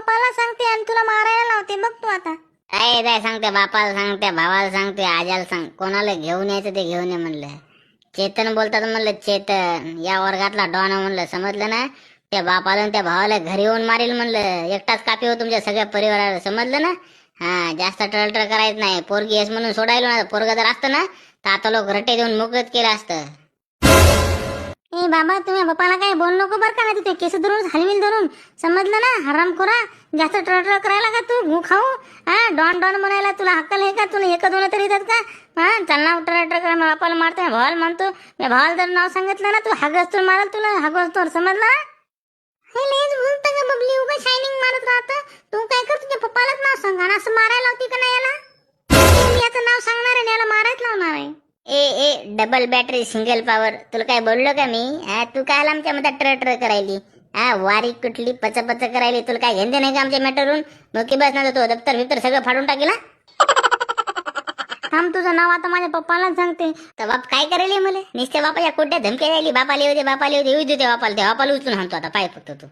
पप्पाला सांगते आणि तुला मारायला लावते बघ तू आता. काय काय सांगते, बापाला सांगते, भावाला सांगते, आजाला सांग, कोणाला घेऊन यायचं ते घेऊन ये म्हणलं. चेतन बोलतात म्हणलं, चेतन या वर्गातला डॉन म्हणलं, समजलं ना. त्या बापाला आणि त्या भावाला घरी येऊन मारेल म्हणलं, एकटाच कापी हो तुमच्या सगळ्या परिवाराला, समजलं ना. हा, जास्त टळटळ करायचं नाही. पोरगी येस म्हणून सोडायला ना, पोरग जर असतं ना तर आता लोक रट्टे देऊन मोकळत केलं असतं. ए बाबा, तुम्ही पप्पाला काय बोल नको बरं का, ना तिथे केस धरून हलविल धरून, समजलं ना. हरामखोरा, जास्त टळटळ करायला का तू घू खाऊ. हा, डॉन डॉन म्हणायला तुला हक्कल आहे का? तुला एक दोन तरी येतात का? हा, चल ना, टळटळ करा. मी बापाला मारतो, भावाला म्हणतो. मी भावाला जर नाव सांगितलं ना तू हागस तर मारल तुला, हागस तर, समजला. हे लेज बोलता का बबली, उगा शायनिंग मारत राहता. तू काय कर, तुझ्या पप्पालाच नाव सांग आणि असं मारायला होती का नाही याला. मी याचं नाव सांगणार आहे, याला मारायच लावणार आहे. A double battery single power, तुला काय बोललो का मी? तू काय आमच्या मध्ये ट्र करायली? वारी कुठली पच करायली? तुला काय घेणं नाही का आमच्या मॅटरवरून? मग की बस ना, तो दप्तर बिप्तर सगळं फाडून टाकेला. थांब, तुझं नाव आता माझ्या पप्पालाच सांगते. तर बाप काय करायली मला? नुसत्या बापाच्या कोट्या धमक्या राहिली, बापाला येऊ दे, बापाला येऊ दे, येऊ दे, त्या बापाला उचलून हाणतो आता, पाय फक्त तू.